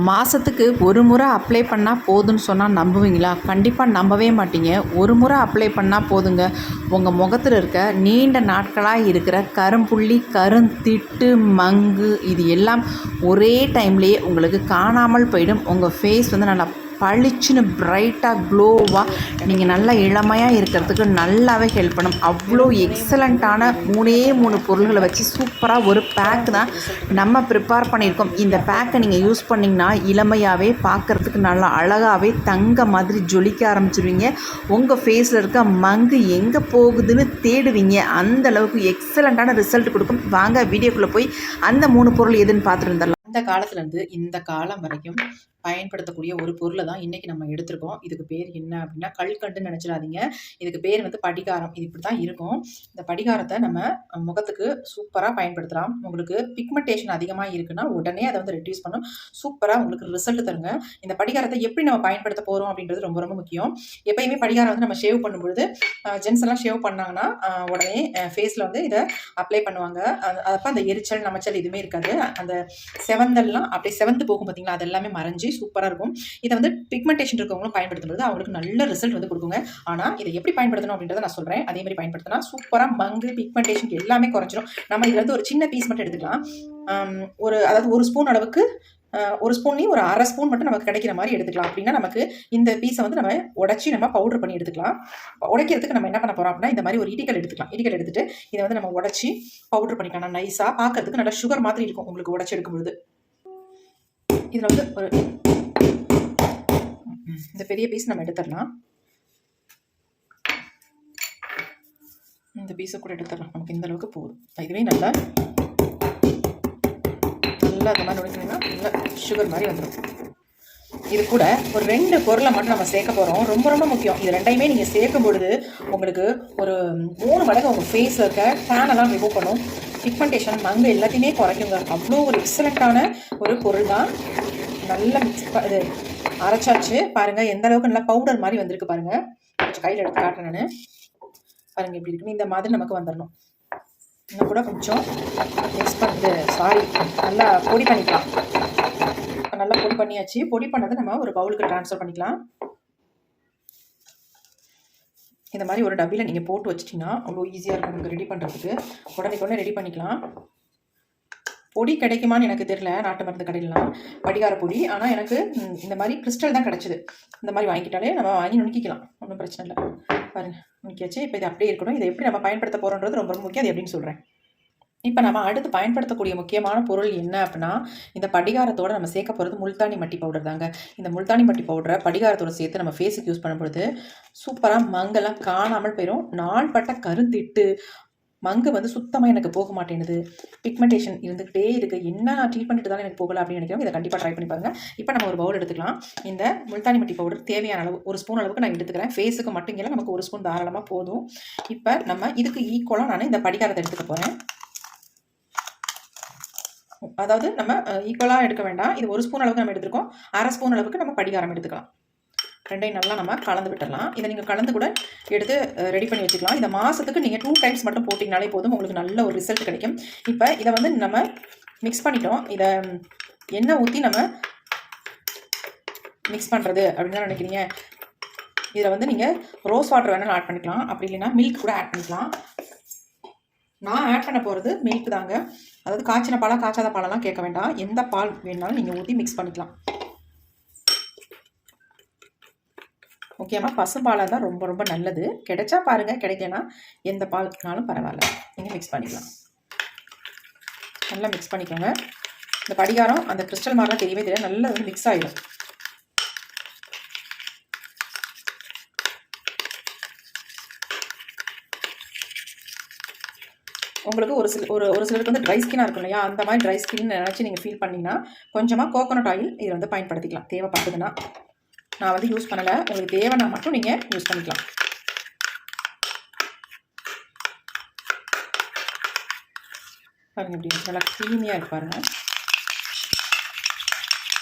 மாதத்துக்கு ஒரு முறை அப்ளை பண்ணால் போதும்னு சொன்னால் நம்புவீங்களா? கண்டிப்பாக நம்பவே மாட்டீங்க. ஒரு முறை அப்ளை பண்ணால் போதுங்க. உங்கள் முகத்தில் இருக்க நீண்ட நாட்களாக இருக்கிற கரும்புள்ளி, கருந்திட்டு, மங்கு இது எல்லாம் ஒரே டைம்லேயே உங்களுக்கு காணாமல் போயிடும். உங்கள் ஃபேஸ் வந்து நல்லா பளிச்சுன்னு பிரைட்டாக க்ளோவாக நீங்கள் நல்லா இளமையாக இருக்கிறதுக்கு நல்லாவே ஹெல்ப் பண்ணும். அவ்வளோ எக்ஸலண்ட்டான 3 பொருள்களை வச்சு சூப்பராக ஒரு பேக் தான் நம்ம ப்ரிப்பேர் பண்ணியிருக்கோம். இந்த பேக்கை நீங்கள் யூஸ் பண்ணிங்கன்னா இளமையாகவே பார்க்குறதுக்கு நல்லா அழகாகவே தங்க மாதிரி ஜொலிக்க ஆரம்பிச்சிருவீங்க. உங்கள் ஃபேஸில் இருக்க மங்கு எங்கே போகுதுன்னு தேடுவீங்க. அந்தளவுக்கு எக்ஸலண்ட்டான ரிசல்ட் கொடுக்கும். வாங்க வீடியோக்குள்ளே போய் அந்த 3 பொருள் எதுன்னு பார்த்துட்டு வந்துடலாம். அந்த காலத்துலேருந்து இந்த காலம் வரைக்கும் பயன்படுத்தக்கூடிய ஒரு பொருளை தான் இன்றைக்கி நம்ம எடுத்திருக்கோம். இதுக்கு பேர் என்ன அப்படின்னா கல்கண்டுன்னு நினச்சிடாதீங்க. இதுக்கு பேர் வந்து படிகாரம். இது இப்படி தான் இருக்கும். இந்த படிகாரத்தை நம்ம முகத்துக்கு சூப்பராக பயன்படுத்தலாம். உங்களுக்கு பிக்மெண்டேஷன் அதிகமாக இருக்குன்னா உடனே அதை வந்து ரெடியூஸ் பண்ணும். சூப்பராக உங்களுக்கு ரிசல்ட் தருங்க. இந்த படிகாரத்தை எப்படி நம்ம பயன்படுத்த போகிறோம் அப்படின்றது ரொம்ப ரொம்ப முக்கியம். எப்பயுமே படிகாரம் வந்து நம்ம ஷேவ் பண்ணும்பொழுது ஜென்ஸ் எல்லாம் ஷேவ் பண்ணாங்கன்னா உடனே ஃபேஸில் வந்து இதை அப்ளை பண்ணுவாங்க. அப்போ அந்த எரிச்சல் நமச்சல் எதுவுமே இருக்காது. அந்த செவந்தெல்லாம் அப்படியே செவந்து போகும் பார்த்தீங்களா, அது எல்லாமே மறைஞ்சி சூப்பராக இருக்கும். இதை வந்து பிக்மெண்டேஷன் இருக்கவங்களும் பயன்படுத்தும்போது அவங்களுக்கு நல்ல ரிசல்ட் வந்து கொடுக்குங்க. ஆனால் இதை எப்படி பயன்படுத்தணும் அப்படின்றத நான் சொல்கிறேன். அதே மாதிரி பயன்படுத்தினா சூப்பராக மங்கு பிக்மெண்டேஷன் எல்லாமே குறைஞ்சிரும். நம்ம இதில் வந்து ஒரு சின்ன பீஸ் மட்டும் எடுத்துக்கலாம். அதாவது ஒரு ஸ்பூன் அளவுக்கு, ஒரு ஸ்பூன்லேயும் ஒரு அரை ஸ்பூன் மட்டும் நமக்கு கிடைக்கிற மாதிரி எடுத்துக்கலாம். அப்படின்னா நமக்கு இந்த பீஸை வந்து நம்ம உடச்சி நம்ம பவுடர் பண்ணி எடுத்துக்கலாம். உடைக்கிறதுக்கு நம்ம என்ன பண்ண போகிறோம் அப்படின்னா இந்த மாதிரி ஒரு இடிக்கல் எடுத்துக்கலாம். இடிக்கல் எடுத்துட்டு இதை வந்து நம்ம உடச்சி பவுடர் பண்ணிக்கலாம். நைஸாக பார்க்கறதுக்கு நல்லா சுகர் மாதிரி இருக்கும் உங்களுக்கு உடச்சி எடுக்கும்பொழுது. இதில் வந்து ஒரு இந்த பெரிய பீஸ் நம்ம எடுத்துடலாம். இந்த பீஸை கூட எடுத்துடலாம். நமக்கு இந்த அளவுக்கு போதும். இதுவே நல்லா அந்த மாதிரி உடைக்கணும்னா நல்லா சுகர் மாதிரி வந்துடும். இது கூட ஒரு 2 பொருளை மட்டும் நம்ம சேர்க்க போகிறோம். ரொம்ப ரொம்ப முக்கியம். இது ரெண்டையுமே நீங்கள் சேர்க்கும் பொழுது உங்களுக்கு ஒரு 3 மடங்கு உங்கள் ஃபேஸில் இருக்க டேனெல்லாம் ரிமூவ் பண்ணும். பிக்மெண்டேஷன் மங்கு எல்லாத்தையுமே குறைக்குங்க. அவ்வளோ ஒரு எக்ஸலண்ட்டான ஒரு பொருள் தான். நல்லா இது அரைச்சாச்சு பாருங்கள். எந்த அளவுக்கு நல்லா பவுடர் மாதிரி வந்திருக்கு பாருங்கள். கொஞ்சம் கையில் எடுத்து காட்டுறேன் நான். பாருங்கள் எப்படி இருக்குன்னு. இந்த மாதிரி நமக்கு வந்துடணும். இன்னும் கூட கொஞ்சம் நல்லா பொடி பண்ணிக்கலாம். நல்லா பொடி பண்ணியாச்சு. பொடி பண்ணதை நம்ம ஒரு பவுலுக்கு ட்ரான்ஸ்ஃபர் பண்ணிக்கலாம். இந்த மாதிரி ஒரு டப்பியில் நீங்கள் போட்டு வச்சிட்டிங்கன்னா அவ்வளோ ஈஸியாக இருக்கும் உங்களுக்கு ரெடி பண்ணுறதுக்கு. உடனே ரெடி பண்ணிக்கலாம். பொடி கிடைக்குமான்னு எனக்கு தெரியல நாட்டு மருந்து கடையிலாம் படிகார பொடி. ஆனால் எனக்கு இந்த மாதிரி கிறிஸ்டல் தான் கிடச்சிது. இந்த மாதிரி வாங்கிக்கிட்டாலே நம்ம வாங்கி நுணுக்கிக்கலாம். ஒன்றும் பிரச்சனை இல்லை. பாருங்கள் நுணுக்கியாச்சு. இப்போ இது அப்படியே இருக்கணும். இதை எப்படி நம்ம பயன்படுத்த போகிறோன்றது ரொம்ப ரொம்ப முக்கியம். அது எப்படின்னு சொல்கிறேன். இப்போ நம்ம அடுத்து பயன்படுத்தக்கூடிய முக்கியமான பொருள் என்ன அப்படின்னா இந்த படிகாரத்தோடு நம்ம சேர்க்க போகிறது முல்தானி மட்டி பவுடர் தாங்க. இந்த முல்தானி மட்டி பவுடரை படிகாரத்தோடு சேர்த்து நம்ம ஃபேஸுக்கு யூஸ் பண்ணும்பொழுது சூப்பராக மங்கெல்லாம் காணாமல் போயிடும். நாள்பட்ட கருந்திட்டு மங்கு வந்து சுத்தமாக எனக்கு போக மாட்டேங்குது, பிக்மெண்டேஷன் இருந்துக்கிட்டே இருக்குது, என்ன நான் ட்ரீட் பண்ணிட்டு தான் எனக்கு போகல அப்படின்னு நினைக்கிறோம். இதை கண்டிப்பாக ட்ரை பண்ணி பாருங்கள். இப்போ நம்ம ஒரு பவுல் எடுத்துக்கலாம். இந்த முல்தானி மட்டி பவுடர் தேவையான அளவு ஒரு ஸ்பூன் அளவுக்கு நான் எடுத்துக்கிறேன். ஃபேஸுக்கு மட்டும் இல்லை, நமக்கு ஒரு ஸ்பூன் தாராளமாக போதும். இப்போ நம்ம இதுக்கு ஈக்குவலாக நான் இந்த படிகாரத்தை எடுத்துக்க போகிறேன். அதாவது நம்ம ஈக்குவலாக எடுக்க வேண்டாம். இது ஒரு ஸ்பூன் அளவுக்கு நம்ம எடுத்துருக்கோம். அரை ஸ்பூன் அளவுக்கு நம்ம படிகாரம் எடுத்துக்கலாம். ரெண்டையும் நல்லா நம்ம கலந்து விட்டுடலாம். இதை நீங்கள் கலந்து கூட எடுத்து ரெடி பண்ணி வச்சுக்கலாம். இந்த மாதத்துக்கு நீங்கள் 2 டைம்ஸ் மட்டும் போட்டிங்கனாலே போதும். உங்களுக்கு நல்ல ஒரு ரிசல்ட் கிடைக்கும். இப்போ இதை வந்து நம்ம மிக்ஸ் பண்ணிட்டோம். இதை எண்ணெய் ஊற்றி நம்ம மிக்ஸ் பண்ணுறது அப்படின்னு தான் நினைக்கிறீங்க. இதில் வந்து நீங்கள் ரோஸ் வாட்டர் வேணாலும் ஆட் பண்ணிக்கலாம். அப்படி இல்லைன்னா மில்க் கூட ஆட் பண்ணிக்கலாம். நான் ஆட் பண்ண போகிறது மில்க் தாங்க. அதாவது காய்ச்சின பாலா காய்ச்சாத பாலெல்லாம் கேட்க வேண்டாம். எந்த பால் வேணாலும் நீங்கள் ஊற்றி மிக்ஸ் பண்ணிக்கலாம். முக்கியமாக பசும்பாலாக தான் ரொம்ப ரொம்ப நல்லது. கிடைச்சா பாருங்கள், கிடைக்கலனா எந்த பால்னாலும் பரவாயில்ல, நீங்கள் மிக்ஸ் பண்ணிக்கலாம். நல்லா மிக்ஸ் பண்ணிக்கோங்க. இந்த படிகாரம் அந்த கிறிஸ்டல் மாதிரிலாம் தெரியவே தெரியாது. நல்லா வந்து மிக்ஸ் ஆகிடும். உங்களுக்கு ஒரு சிலருக்கு வந்து ட்ரை ஸ்கின்னாக இருக்கும் இல்லையா, அந்த மாதிரி ட்ரை ஸ்கின் நினச்சி நீங்கள் ஃபீல் பண்ணிங்கன்னா கொஞ்சமாக கோகோனட் ஆயில் இதை வந்து பயன்படுத்திக்கலாம். தேவைப்பட்டதுன்னா. நான் வந்து யூஸ் பண்ணலை. உங்களுக்கு தேவைன்னா மட்டும் நீங்கள் யூஸ் பண்ணிக்கலாம். பாருங்கள் எப்படி நல்லா க்ரீமியாக இருக்கு பாருங்கள்.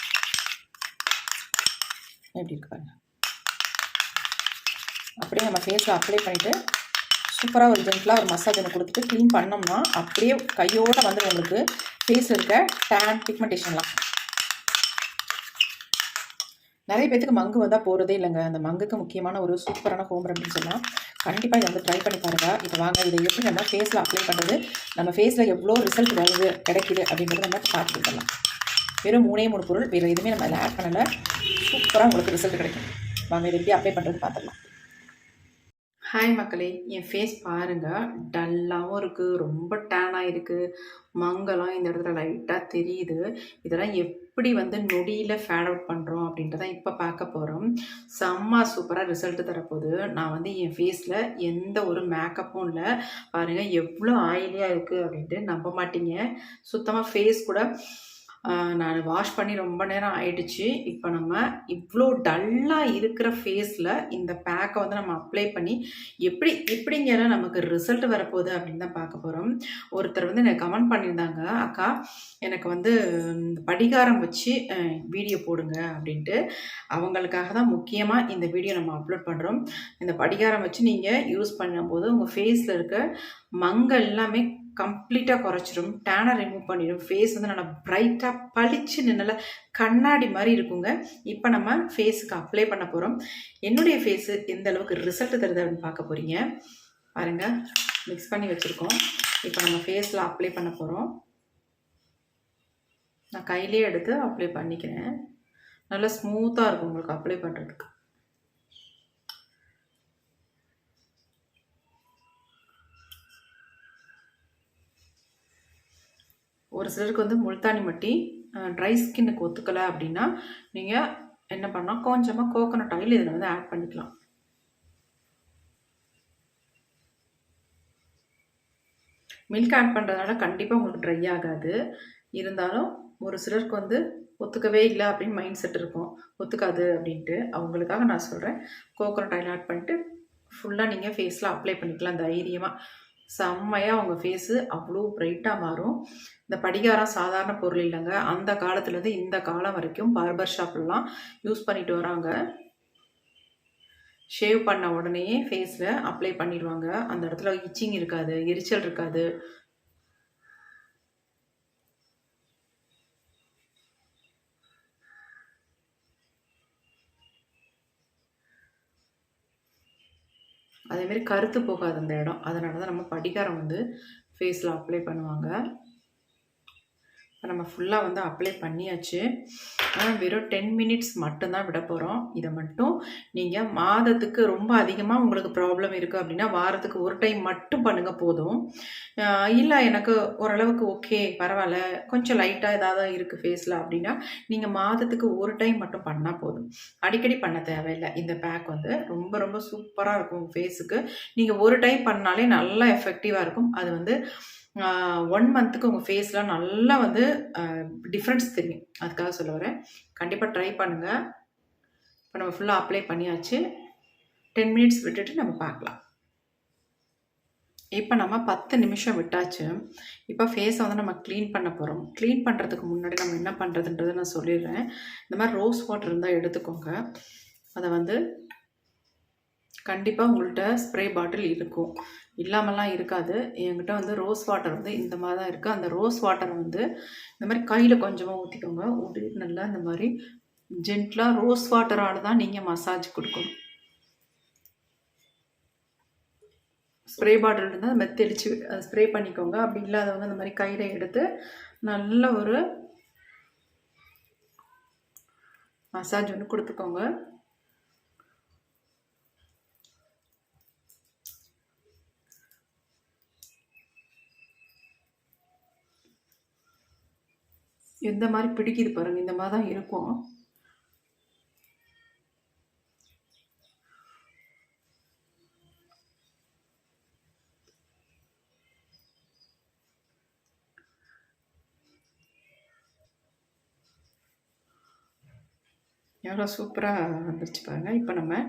எப்படி இருக்கு பாருங்கள். அப்படியே நம்ம ஃபேஸில் அப்ளை பண்ணிவிட்டு சூப்பராக ஒரு ஜென்டலாக ஒரு மசாஜ் ஒன்று கொடுத்துட்டு க்ளீன் பண்ணோம்னா அப்படியே கையோடு வந்து உங்களுக்கு ஃபேஸில் இருக்க டேன் பிக்மெண்டேஷன்லாம் நிறைய பேத்துக்கு மங்கு வந்தால் போகிறதே இல்லைங்க. அந்த மங்குக்கு முக்கியமான ஒரு சூப்பரான ஹோம் ரெமடின்னு சொல்லலாம். கண்டிப்பாக இதை வந்து ட்ரை பண்ணி பாருங்கள். இதை வாங்க, இதை எப்படி நம்ம ஃபேஸில் அப்ளை பண்ணுறது, நம்ம ஃபேஸில் எவ்வளோ ரிசல்ட் வருது கிடைக்குது அப்படின்றத நம்ம பார்த்துக்கலாம். வெறும் 3 பொருள், வேறு எதுவுமே நம்ம அதில் ஆட் பண்ணலை. சூப்பராக உங்களுக்கு ரிசல்ட் கிடைக்கும். வாங்க இதை எப்படி அப்ளை பண்ணுறது பார்த்துடலாம். ஹாய் மக்களே, என் ஃபேஸ் பாருங்கள், டல்லாகவும் இருக்குது, ரொம்ப டேனாக இருக்குது, மங்கலாம் இந்த இடத்துல லைட்டாக தெரியுது. இதெல்லாம் எப்படி வந்து நொடியில் ஃபேட் அவுட் பண்ணுறோம் அப்படின்றத இப்போ பார்க்க போகிறோம். செம்ம சூப்பராக ரிசல்ட் தரப்போகுது. நான் வந்து என் ஃபேஸில் எந்த ஒரு மேக்கப்பும் இல்லை. பாருங்கள் எவ்வளோ ஆயிலியாக இருக்குது அப்படின்ட்டு நம்ப மாட்டீங்க. சுத்தமாக ஃபேஸ் கூட நான் வாஷ் பண்ணி ரொம்ப நேரம் ஆயிடுச்சு. இப்போ நம்ம இவ்வளோ டல்லாக இருக்கிற ஃபேஸில் இந்த பேக்கை வந்து நம்ம அப்ளை பண்ணி எப்படிங்கிற நமக்கு ரிசல்ட் வரப்போகுது அப்படின்னு தான் பார்க்க போகிறோம். ஒருத்தர் வந்து எனக்கு கமெண்ட் பண்ணியிருந்தாங்க, அக்கா எனக்கு வந்து இந்த படிகாரம் வச்சு வீடியோ போடுங்க அப்படின்ட்டு. அவங்களுக்காக தான் முக்கியமாக இந்த வீடியோ நம்ம அப்லோட் பண்ணுறோம். இந்த படிகாரம் வச்சு நீங்கள் யூஸ் பண்ணும்போது உங்கள் ஃபேஸில் இருக்க மங்கள் எல்லாமே கம்ப்ளீட்டாக குறைச்சிடும், டேனை ரிமூவ் பண்ணிடும், ஃபேஸ் வந்து நல்லா ப்ரைட்டாக பளிச்சு நல்லா கண்ணாடி மாதிரி இருக்குங்க. இப்போ நம்ம ஃபேஸுக்கு அப்ளை பண்ண போகிறோம். என்னுடைய ஃபேஸு எந்த அளவுக்கு ரிசல்ட் தருது அப்படின்னு பார்க்க போகிறீங்க. பாருங்கள், மிக்ஸ் பண்ணி வச்சுருக்கோம். இப்போ நம்ம ஃபேஸில் அப்ளை பண்ண போகிறோம். நான் கையிலே எடுத்து அப்ளை பண்ணிக்கிறேன். நல்லா ஸ்மூத்தாக இருக்கும் உங்களுக்கு அப்ளை பண்ணுறதுக்கு. ஒரு சிலருக்கு வந்து முல்தானி மட்டி ட்ரை ஸ்கின்னுக்கு ஒத்துக்கலை அப்படின்னா நீங்கள் என்ன பண்ணால் கொஞ்சமாக கோகோனட் ஆயில் இதில் வந்து ஆட் பண்ணிக்கலாம். மில்க் ஆட் பண்ணுறதுனால கண்டிப்பாக உங்களுக்கு ட்ரை ஆகாது. இருந்தாலும் ஒரு சிலருக்கு வந்து ஒத்துக்கவே இல்லை அப்படின்னு மைண்ட் செட் இருக்கும், ஒத்துக்காது அப்படின்ட்டு. அவங்களுக்காக நான் சொல்கிறேன், கோகோனட் ஆயில் ஆட் பண்ணிட்டு ஃபுல்லாக நீங்கள் ஃபேஸில் அப்ளை பண்ணிக்கலாம் தைரியமாக. செம்மையாக உங்கள் ஃபேஸு அவ்வளோ ப்ரைட்டாக மாறும். இந்த படிகாரம் சாதாரண பொருள் இல்லைங்க. அந்த காலத்துலேருந்து இந்த காலம் வரைக்கும் பார்பர் ஷாப்லாம் யூஸ் பண்ணிட்டு வராங்க. ஷேவ் பண்ண உடனேயே ஃபேஸில் அப்ளை பண்ணிடுவாங்க. அந்த இடத்துல இச்சிங் இருக்காது, எரிச்சல் இருக்காது. அதேமாரி கருத்து போகாது அந்த இடம். அதனால தான் நம்ம படிகாரம் வந்து ஃபேஸில் அப்ளை பண்ணுவாங்க. இப்போ நம்ம ஃபுல்லாக வந்து அப்ளை பண்ணியாச்சு. ஆனால் வெறும் 10 மினிட்ஸ் மட்டும்தான் விட போகிறோம். இதை மட்டும் நீங்கள் மாதத்துக்கு ரொம்ப அதிகமாக உங்களுக்கு ப்ராப்ளம் இருக்குது அப்படின்னா வாரத்துக்கு ஒரு டைம் மட்டும் பண்ணுங்கள் போதும். இல்லை எனக்கு ஓரளவுக்கு ஓகே பரவாயில்ல, கொஞ்சம் லைட்டாக ஏதாவது இருக்குது ஃபேஸில் அப்படின்னா நீங்கள் மாதத்துக்கு ஒரு டைம் மட்டும் பண்ணால் போதும். அடிக்கடி பண்ண தேவையில்லை. இந்த பேக் வந்து ரொம்ப ரொம்ப சூப்பராக இருக்கும் ஃபேஸுக்கு. நீங்கள் ஒரு டைம் பண்ணாலே நல்லா எஃபெக்டிவாக இருக்கும். அது வந்து 1 மந்த்துக்கு உங்கள் ஃபேஸ்லாம் நல்லா வந்து டிஃப்ரென்ஸ் தெரியும். அதுக்காக சொல்ல வரேன். கண்டிப்பாக ட்ரை பண்ணுங்கள். இப்போ நம்ம ஃபுல்லாக அப்ளை பண்ணியாச்சு. 10 மினிட்ஸ் விட்டுட்டு நம்ம பார்க்கலாம். இப்போ நம்ம 10 நிமிஷம் விட்டாச்சு. இப்போ ஃபேஸை வந்து நம்ம க்ளீன் பண்ண போகிறோம். க்ளீன் பண்ணுறதுக்கு முன்னாடி நம்ம என்ன பண்ணுறதுன்றதை நான் சொல்லிடுறேன். இந்த மாதிரி ரோஸ் வாட்டர் இருந்தால் எடுத்துக்கோங்க. அதை வந்து கண்டிப்பாக உங்கள்கிட்ட ஸ்ப்ரே பாட்டில் இருக்கும், இல்லாமலாம் இருக்காது. என்கிட்ட வந்து ரோஸ் வாட்டர் வந்து இந்த மாதிரி தான் இருக்குது. அந்த ரோஸ் வாட்டரை வந்து இந்த மாதிரி கையில் கொஞ்சமாக ஊற்றிக்கோங்க. ஊற்றி நல்லா இந்த மாதிரி ஜென்ட்லாக ரோஸ் வாட்டரால் தான் நீங்கள் மசாஜ் கொடுக்கணும். ஸ்ப்ரே பாட்டில் இருந்தால் அந்த மாதிரி தெளித்து அதை ஸ்ப்ரே பண்ணிக்கோங்க. அப்படி இல்லாதவங்க அந்த மாதிரி கையில் எடுத்து நல்ல ஒரு மசாஜ் ஒன்று கொடுத்துக்கோங்க. எந்த மாதிரி பிடிக்குது பாருங்கள், இந்த மாதிரி தான் இருக்கும். எவ்வளோ சூப்பராக வந்துருச்சு பாருங்கள். இப்போ நம்ம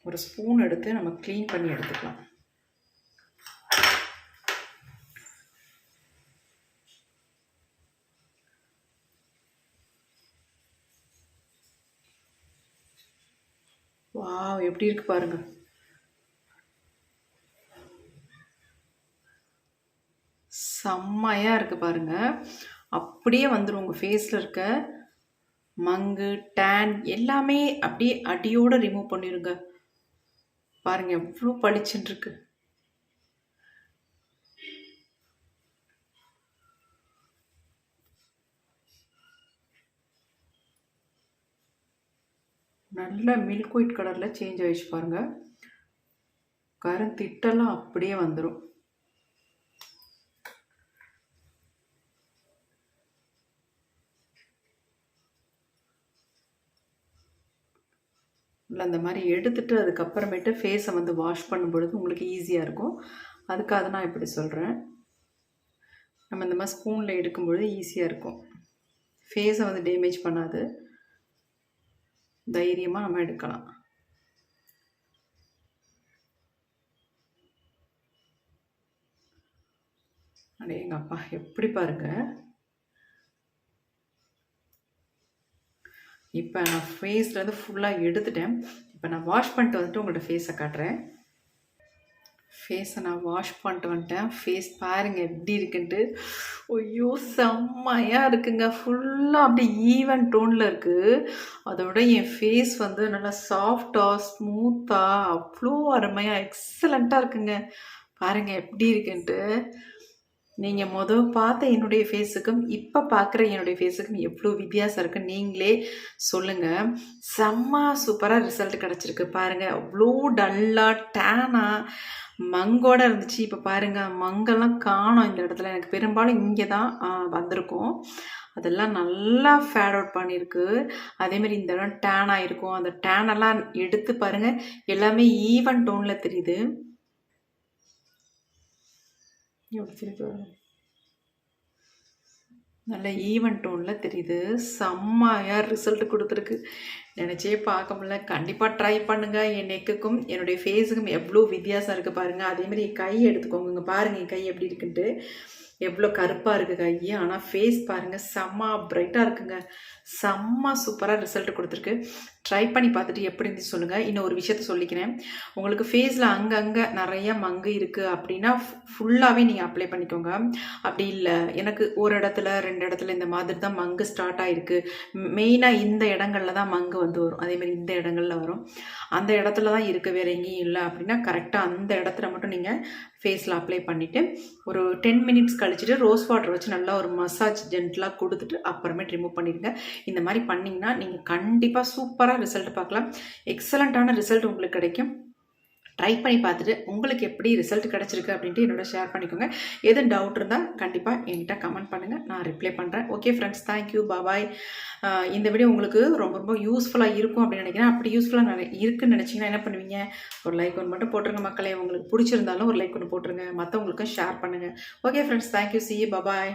ஒரு ஸ்பூன் எடுத்து நம்ம க்ளீன் பண்ணி எடுத்துக்கலாம். வாவ், எப்படி இருக்கு பாருங்க. செம்மையாக இருக்குது பாருங்கள். அப்படியே வந்துடும் உங்கள் ஃபேஸில் இருக்க மங்கு, டேன் எல்லாமே அப்படியே அடியோட ரிமூவ் பண்ணிருங்க. பாருங்க எவ்வளோ பளிச்சுன்னு இருக்கு. நல்ல மில்க் ஒயிட் கலரில் சேஞ்ச் ஆகிடுச்சு பாருங்கள். கருந்திட்டெல்லாம் அப்படியே வந்துடும். இல்லை அந்த மாதிரி எடுத்துகிட்டு அதுக்கப்புறமேட்டு ஃபேஸை வந்து வாஷ் பண்ணும் பொழுது உங்களுக்கு ஈஸியாக இருக்கும். அதுக்காக நான் இப்படி சொல்கிறேன். நம்ம இந்த மாதிரி ஸ்பூனில் எடுக்கும்பொழுது ஈஸியாக இருக்கும். ஃபேஸை வந்து டேமேஜ் பண்ணாது. தைரியமாக நம்ம எடுக்கலாம். அடேங்கப்பா எப்படி பாருங்க. இப்போ நான் ஃபேஸ்லேருந்து ஃபுல்லாக எடுத்துட்டேன். இப்போ நான் வாஷ் பண்ணிட்டு வந்துட்டு உங்கள்கிட்ட ஃபேஸை காட்டுறேன். ஃபேஸை நான் வாஷ் பண்ணிட்டு வந்துட்டேன். ஃபேஸ் பாருங்கள் எப்படி இருக்குன்ட்டு. ஐயோ செம்மையாக இருக்குங்க. ஃபுல்லாக அப்படி ஈவன் டோனில் இருக்குது. அதோட என் ஃபேஸ் வந்து நல்லா சாஃப்டாக ஸ்மூத்தாக அவ்வளோ அருமையாக எக்ஸலண்ட்டாக இருக்குங்க. பாருங்கள் எப்படி இருக்குன்ட்டு. நீங்கள் பார்த்த என்னுடைய ஃபேஸுக்கும் இப்போ பார்க்குற என்னுடைய ஃபேஸுக்கும் எவ்வளோ வித்தியாசம் இருக்குன்னு நீங்களே சொல்லுங்கள். செம்ம சூப்பராக ரிசல்ட் கிடச்சிருக்கு பாருங்கள். அவ்வளோ டல்லாக டேனாக மங்கோடு இருந்துச்சு. இப்போ பாருங்கள் மங்கெல்லாம் காணோம் இந்த இடத்துல. எனக்கு பெரும்பாலும் இங்கே தான் வந்திருக்கும். அதெல்லாம் நல்லா ஃபேட் அவுட் பண்ணியிருக்கு. அதேமாதிரி இந்த இடம் டேன் ஆகிருக்கும். அந்த டேனெல்லாம் எடுத்து பாருங்கள் எல்லாமே ஈவன் டோனில் தெரியுது. நல்ல ஈவன் டோனில் தெரியுது. செம்மையாக ரிசல்ட் கொடுத்துருக்கு. நினச்சே பார்க்க முடியல. கண்டிப்பாக ட்ரை பண்ணுங்கள். என் நெக்குக்கும் என்னுடைய ஃபேஸுக்கும் எவ்வளோ வித்தியாசம் இருக்குது பாருங்கள். அதேமாதிரி என் கை எடுத்துக்கோங்க. இங்கே பாருங்கள் என் கை எப்படி இருக்குன்ட்டு. எவ்வளோ கருப்பாக இருக்குது கை. ஆனால் ஃபேஸ் பாருங்கள் செம்ம பிரைட்டாக இருக்குங்க. செம்ம சூப்பராக ரிசல்ட் கொடுத்துருக்கு. ட்ரை பண்ணி பார்த்துட்டு எப்படி இருந்துச்சு சொல்லுங்கள். இன்னும் ஒரு விஷயத்த சொல்லிக்கிறேன். உங்களுக்கு ஃபேஸில் அங்கங்கே நிறைய மங்கு இருக்குது அப்படின்னா ஃபுல்லாகவே நீங்கள் அப்ளை பண்ணிக்கோங்க. அப்படி இல்லை எனக்கு ஒரு இடத்துல 2 இடத்துல இந்த மாதிரி தான் மங்கு ஸ்டார்ட் ஆகிருக்கு, மெயினாக இந்த இடங்களில் தான் மங்கு வந்து வரும், அதேமாதிரி இந்த இடங்களில் வரும், அந்த இடத்துல தான் இருக்குது வேறு எங்கேயும் இல்லை அப்படின்னா கரெக்டாக அந்த இடத்துல மட்டும் நீங்கள் ஃபேஸில் அப்ளை பண்ணிவிட்டு ஒரு 10 மினிட்ஸ் கழிச்சுட்டு ரோஸ் வாட்டர் வச்சு நல்லா ஒரு மசாஜ் ஜென்டலாக கொடுத்துட்டு அப்புறமேட்டு ரிமூவ் பண்ணிடுங்க. இந்த மாதிரி பண்ணிங்கன்னா நீங்கள் கண்டிப்பாக சூப்பராக ரிசல்ட் பார்க்கலாம். எக்ஸலண்ட்டான ரிசல்ட் உங்களுக்கு கிடைக்கும். ட்ரை பண்ணி பார்த்துட்டு உங்களுக்கு எப்படி ரிசல்ட் கிடச்சிருக்கு அப்படின்ட்டு என்னோட ஷேர் பண்ணிக்கோங்க. எதுவும் டவுட் இருந்தால் கண்டிப்பாக என்கிட்ட கமெண்ட் பண்ணுங்கள், நான் ரிப்ளை பண்ணுறேன். ஓகே ஃப்ரெண்ட்ஸ், தேங்க்யூ, பாய். இந்த வீடியோ உங்களுக்கு ரொம்ப ரொம்ப யூஸ்ஃபுல்லாக இருக்கும் அப்படின்னு நினைக்கிறேன். அப்படி யூஸ்ஃபுல்லாக இருக்குன்னு நினச்சிங்கன்னா என்ன பண்ணுவீங்க? ஒரு லைக் ஒன்று மட்டும் போட்டுருங்க மக்களே. உங்களுக்கு பிடிச்சிருந்தாலும் ஒரு லைக் ஒன்று போட்டுருங்க. மற்றவங்களுக்கும் ஷேர் பண்ணுங்கள். Okay friends, thank you, see you, bye.